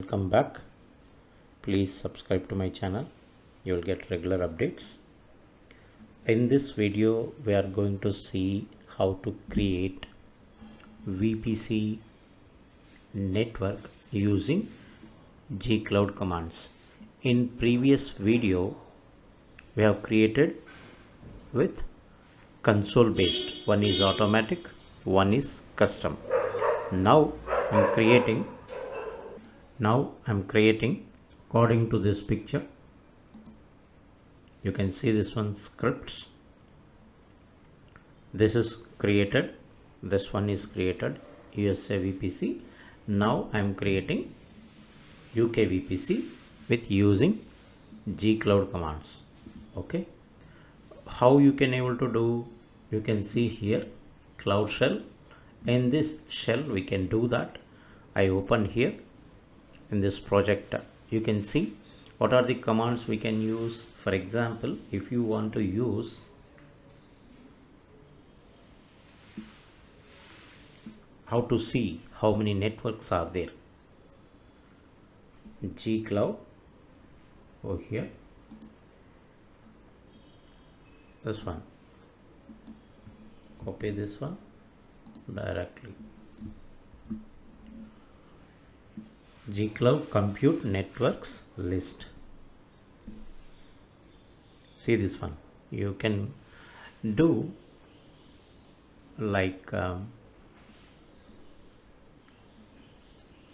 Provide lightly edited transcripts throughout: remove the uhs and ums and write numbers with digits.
Welcome back. Please subscribe to my channel. You will get regular updates. In this video we are going to see how to create VPC network using gcloud commands. In previous video we have created with console based. One is automatic, one is custom. Now I'm creating according to this picture. You can see this one scripts. This is created. This one is created USA VPC. Now I am creating UK VPC with using gcloud commands. Okay. How you can able to do? You can see here cloud shell. In this shell we can do that. I open here. In this project you can see what are the commands we can use. For example, if you want to use how to see how many networks are there, gcloud over here, this one, copy this one directly, gcloud compute networks list. See this one. You can do like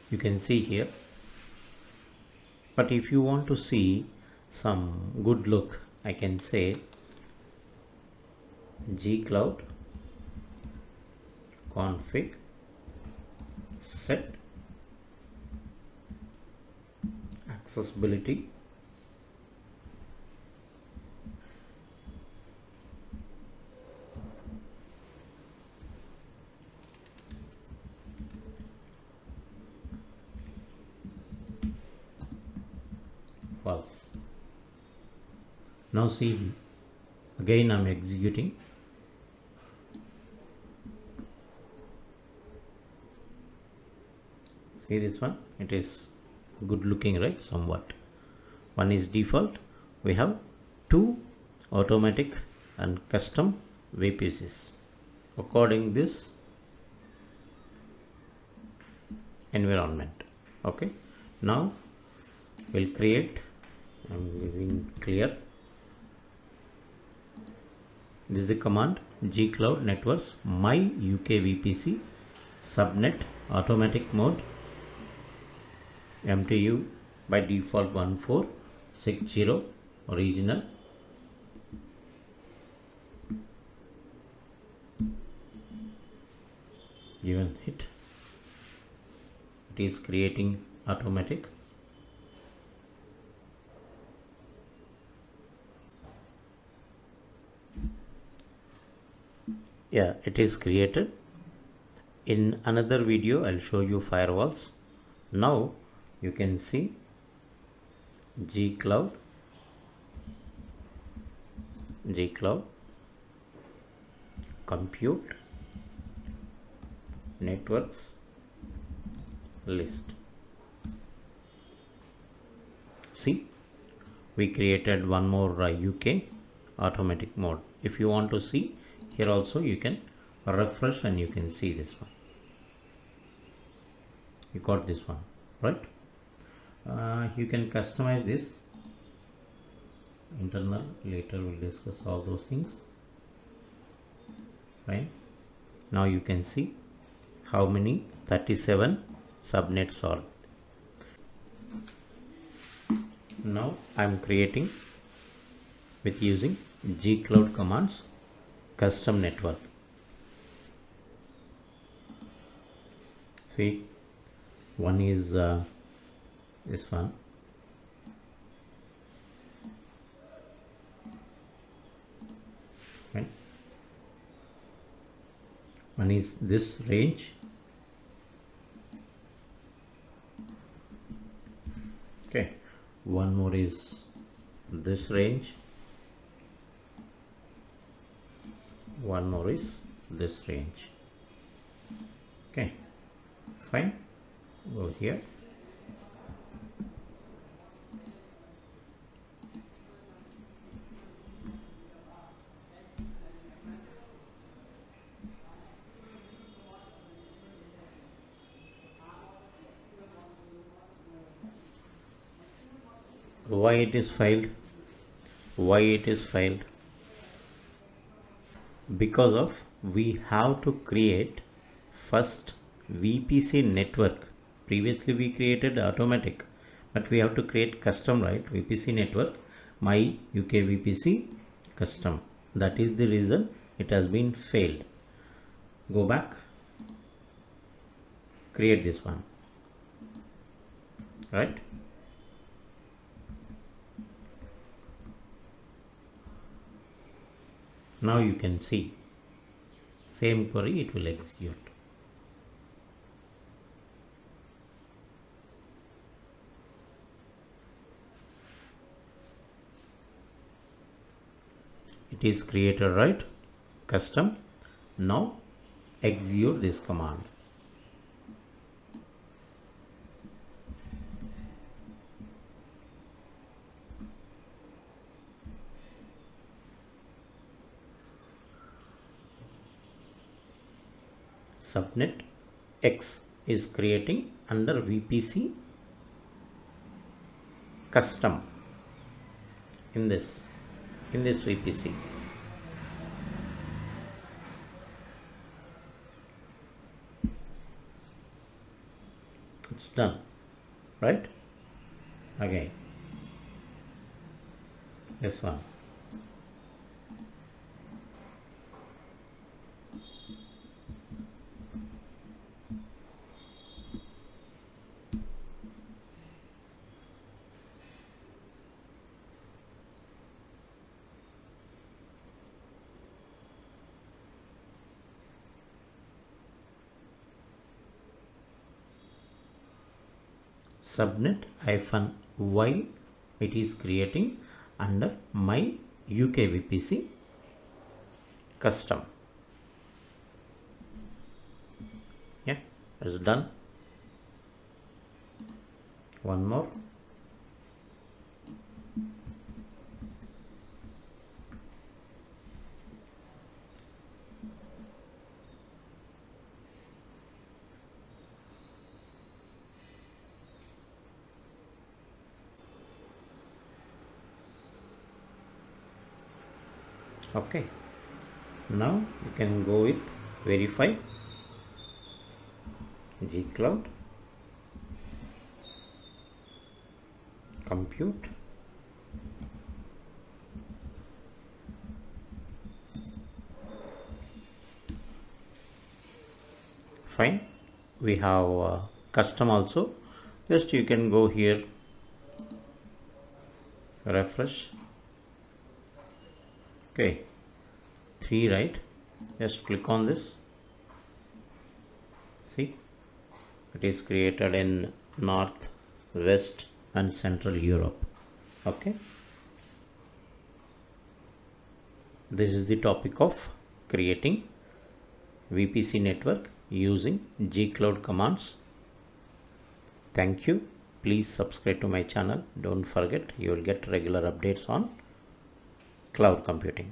you can see here, but if you want to see some good look, I can say gcloud config set accessibility false. Now see, again I'm executing. See this one, it is good looking, right? Somewhat. One is default. We have two automatic and custom VPCs according this environment. Okay, now we'll create. I'm giving clear. This is the command gcloud networks my UK VPC subnet automatic mode MTU by default 1460 original. Given hit, it is creating automatic. Yeah, it is created. In another video I'll show you firewalls. Now you can see gcloud compute networks list. See, we created one more UK automatic mode. If you want to see here also, you can refresh and you can see this one. You got this one, right? You can customize this internal. Later we'll discuss all those things. Fine. Now you can see how many 37 subnets are. Now I'm creating with using gcloud commands custom network. See, one is this one. Right. One is this range. Okay. One more is this range. One more is this range. Okay. Fine. Go here. Why it is failed? Why it is failed? Because of we have to create first VPC network. Previously we created automatic, but we have to create custom, right? VPC network, my UK VPC custom. That is the reason it has been failed. Go back, create this one, right? Now you can see same query, it will execute. It is created, right? Custom. Now execute this command. Subnet X is creating under VPC custom in this VPC. It's done, right? Again this one. Subnet -y it is creating under my UK VPC custom. Yeah, it's done. One more. Okay, now you can go with verify gcloud compute fine. We have custom also. Just you can go here, refresh. Okay, 3, right? Just click on this. See, it is created in North, West and Central Europe. Okay, this is the topic of creating VPC network using gcloud commands. Thank you. Please subscribe to my channel. Don't forget, you will get regular updates on cloud computing.